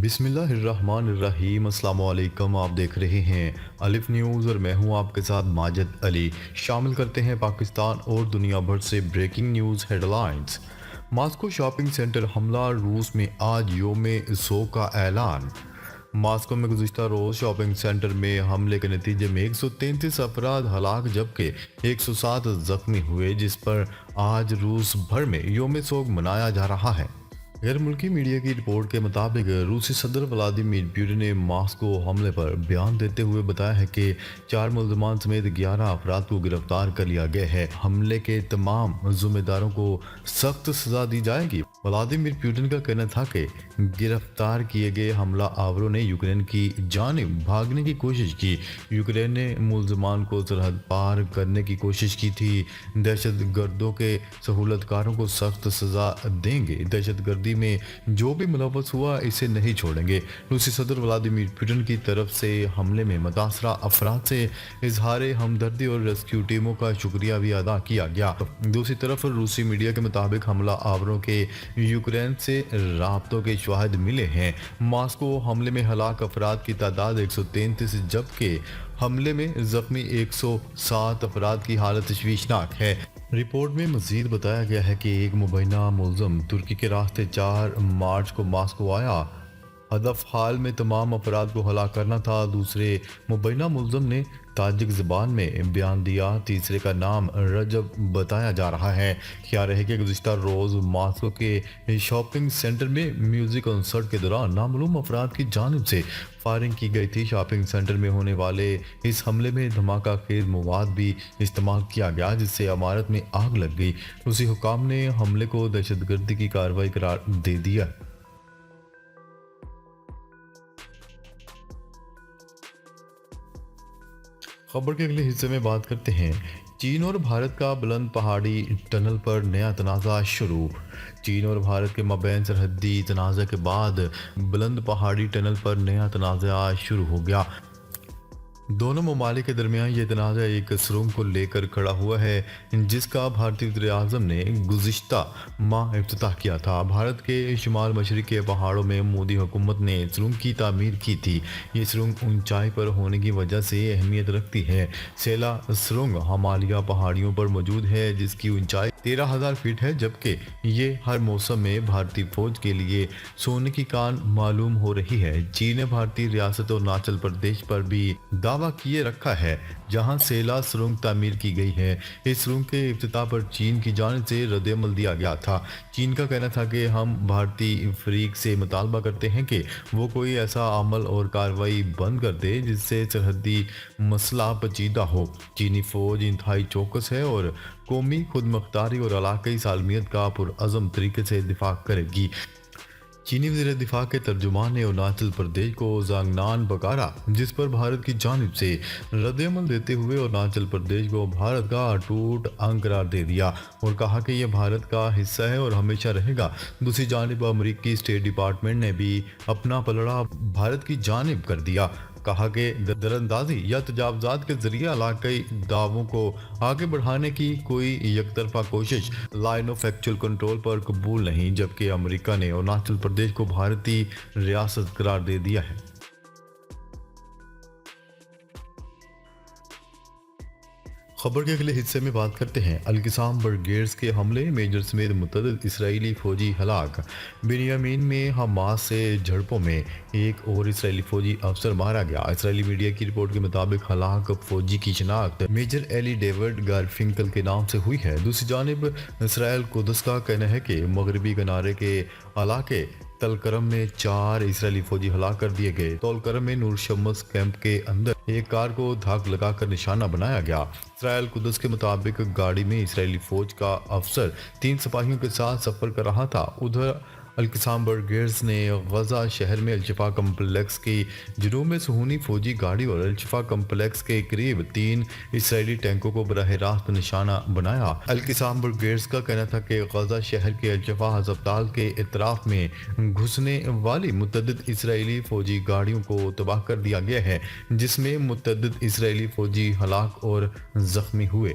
بسم اللہ الرحمن الرحیم۔ السلام علیکم، آپ دیکھ رہے ہیں الف نیوز اور میں ہوں آپ کے ساتھ ماجد علی۔ شامل کرتے ہیں پاکستان اور دنیا بھر سے breaking news headlines. Moscow shopping centre حملہ، روس میں آج یوم سوگ کا اعلان۔ ماسکو میں گزشتہ روز شاپنگ سینٹر میں حملے کے نتیجے میں 133 افراد ہلاک جبکہ 107 زخمی ہوئے، جس پر آج روس بھر میں یوم سوگ منایا جا رہا ہے۔ غیر ملکی میڈیا کی رپورٹ کے مطابق روسی صدر ولادیمیر پوٹن نے ماسکو حملے پر بیان دیتے ہوئے بتایا ہے کہ 4 ملزمان سمیت 11 افراد کو گرفتار کر لیا گیا ہے۔ حملے کے تمام ذمہ داروں کو سخت سزا دی جائے گی۔ ولادیمیر پوٹن کا کہنا تھا کہ گرفتار کیے گئے حملہ آوروں نے یوکرین کی جانب بھاگنے کی کوشش کی۔ یوکرین نے ملزمان کو سرحد پار کرنے کی کوشش کی تھی۔ دہشت گردوں کے سہولت کاروں کو سخت سزا دیں گے۔ دہشت گردی میں جو بھی ملوث ہوا اسے نہیں چھوڑیں گے۔ روسی صدر ولادیمیر پوٹن کی طرف سے حملے میں متاثرہ افراد سے اظہار ہمدردی اور ریسکیو ٹیموں کا شکریہ بھی ادا کیا گیا۔ دوسری طرف روسی میڈیا کے مطابق حملہ آوروں کے یوکرین سے رابطوں کے شواہد ملے ہیں۔ ماسکو حملے میں ہلاک افراد کی تعداد 133 جبکہ حملے میں زخمی 107 افراد کی حالت تشویشناک ہے۔ رپورٹ میں مزید بتایا گیا ہے کہ ایک مبینہ ملزم ترکی کے راستے 4 مارچ کو ماسکو آیا۔ ہدف حال میں تمام افراد کو ہلاک کرنا تھا۔ دوسرے مبینہ ملزم نے تاجک زبان میں بیان دیا۔ تیسرے کا نام رجب بتایا جا رہا ہے۔ خیال رہے کہ گزشتہ روز ماسکو کے شاپنگ سینٹر میں میوزک کنسرٹ کے دوران نامعلوم افراد کی جانب سے فائرنگ کی گئی تھی۔ شاپنگ سینٹر میں ہونے والے اس حملے میں دھماکہ خیز مواد بھی استعمال کیا گیا جس سے عمارت میں آگ لگ گئی۔ روسی حکام نے حملے کو دہشت گردی کی کارروائی قرار دے دیا۔ خبر کے اگلے حصے میں بات کرتے ہیں چین اور بھارت کا بلند پہاڑی ٹنل پر نیا تنازع شروع۔ چین اور بھارت کے مابین سرحدی تنازع کے بعد بلند پہاڑی ٹنل پر نیا تنازع شروع ہو گیا۔ دونوں ممالک کے درمیان یہ تنازع ایک سرنگ کو لے کر کھڑا ہوا ہے جس کا بھارتی وزیر اعظم نے گزشتہ ماہ افتتاح کیا تھا۔ بھارت کے شمال مشرق کے پہاڑوں میں مودی حکومت نے سرنگ کی تعمیر کی تھی۔ یہ سرنگ اونچائی پر ہونے کی وجہ سے اہمیت رکھتی ہے۔ سیلا سرنگ ہمالیہ پہاڑیوں پر موجود ہے جس کی اونچائی 13,000 فٹ ہے جبکہ یہ ہر موسم میں بھارتی فوج کے لیے سونے کی کان معلوم ہو رہی ہے۔ چین نے بھارتی ریاست اروناچل پردیش پر بھی دعویٰ کیے رکھا ہے جہاں سیلا سرنگ تعمیر کی گئی ہے۔ اس سرنگ کے افتتاح پر چین کی جانب سے رد عمل دیا گیا تھا۔ چین کا کہنا تھا کہ ہم بھارتی فریق سے مطالبہ کرتے ہیں کہ وہ کوئی ایسا عمل اور کارروائی بند کر دے جس سے سرحدی مسئلہ پیچیدہ ہو۔ چینی فوج انتہائی چوکس ہے اور قومی خود مختاری اور علاقائی سالمیت کا پرعزم طریقے سے دفاع کرے گی۔ چینی وزیر دفاع کے ترجمان نے اروناچل پردیش کو زانگنان پکارا جس پر بھارت کی جانب سے رد عمل دیتے ہوئے اروناچل پردیش کو بھارت کا اٹوٹ انگ قرار دے دیا اور کہا کہ یہ بھارت کا حصہ ہے اور ہمیشہ رہے گا۔ دوسری جانب امریکی اسٹیٹ ڈپارٹمنٹ نے بھی اپنا پلڑا بھارت کی جانب کر دیا۔ کہا کہ دراندازی یا تجاوزات کے ذریعے علاقائی دعووں کو آگے بڑھانے کی کوئی یک طرفہ کوشش لائن آف ایکچوئل کنٹرول پر قبول نہیں، جبکہ امریکہ نے اروناچل پردیش کو بھارتی ریاست قرار دے دیا ہے۔ خبر کے اگلے حصے میں بات کرتے ہیں القسام برگیڈز کے حملے، میجر سمیت متعدد اسرائیلی فوجی ہلاک۔ بنیامین میں حماس سے جھڑپوں میں ایک اور اسرائیلی فوجی افسر مارا گیا۔ اسرائیلی میڈیا کی رپورٹ کے مطابق ہلاک فوجی کی شناخت میجر ایلی ڈیوڈ گارفنکل کے نام سے ہوئی ہے۔ دوسری جانب اسرائیل قدس کا کہنا ہے کہ مغربی کنارے کے علاقے تل کرم میں 4 اسرائیلی فوجی ہلاک کر دیے گئے۔ تول کرم میں نور شمس کیمپ کے اندر ایک کار کو دھاک لگا کر نشانہ بنایا گیا۔ اسرائیل قدس کے مطابق گاڑی میں اسرائیلی فوج کا افسر 3 سپاہیوں کے ساتھ سفر کر رہا تھا۔ ادھر القسام برگیڈز نے غزہ شہر میں الشفا کمپلیکس کی جنوب میں صہیونی فوجی گاڑی اور الشفا کمپلیکس کے قریب 3 اسرائیلی ٹینکوں کو براہ راست نشانہ بنایا۔ القسام برگیڈز کا کہنا تھا کہ غزہ شہر کے الشفا ہسپتال کے اطراف میں گھسنے والی متعدد اسرائیلی فوجی گاڑیوں کو تباہ کر دیا گیا ہے جس میں متعدد اسرائیلی فوجی ہلاک اور زخمی ہوئے۔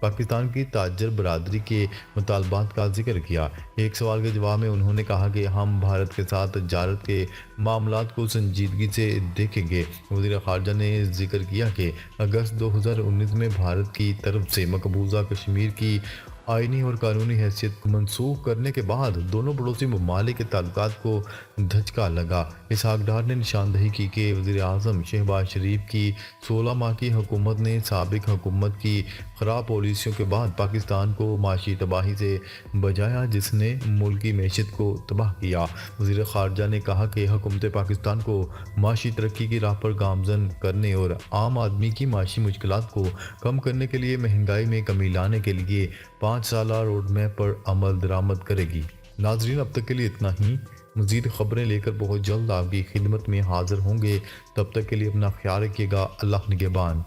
پاکستان کی تاجر برادری کے مطالبات کا ذکر کیا۔ ایک سوال کے جواب میں انہوں نے کہا کہ ہم بھارت کے ساتھ تجارت کے معاملات کو سنجیدگی سے دیکھیں گے۔ وزیر خارجہ نے ذکر کیا کہ اگست 2019 میں بھارت کی طرف سے مقبوضہ کشمیر کی آئینی اور قانونی حیثیت منسوخ کرنے کے بعد دونوں پڑوسی ممالک کے تعلقات کو دھچکا لگا۔ اسحاق ڈار نے نشاندہی کی کہ وزیر اعظم شہباز شریف کی 16 ماہ کی حکومت نے سابق حکومت کی خراب پالیسیوں کے بعد پاکستان کو معاشی تباہی سے بچایا، جس نے ملکی معیشت کو تباہ کیا۔ وزیر خارجہ نے کہا کہ حکومت پاکستان کو معاشی ترقی کی راہ پر گامزن کرنے اور عام آدمی کی معاشی مشکلات کو کم کرنے کے لیے مہنگائی میں کمی لانے کے لیے 5 سالہ روڈ میپ پر عمل درآمد کرے گی۔ ناظرین، اب تک کے لیے اتنا ہی۔ مزید خبریں لے کر بہت جلد آپ کی خدمت میں حاضر ہوں گے۔ تب تک کے لیے اپنا خیال رکھیے گا۔ اللہ نگہبان۔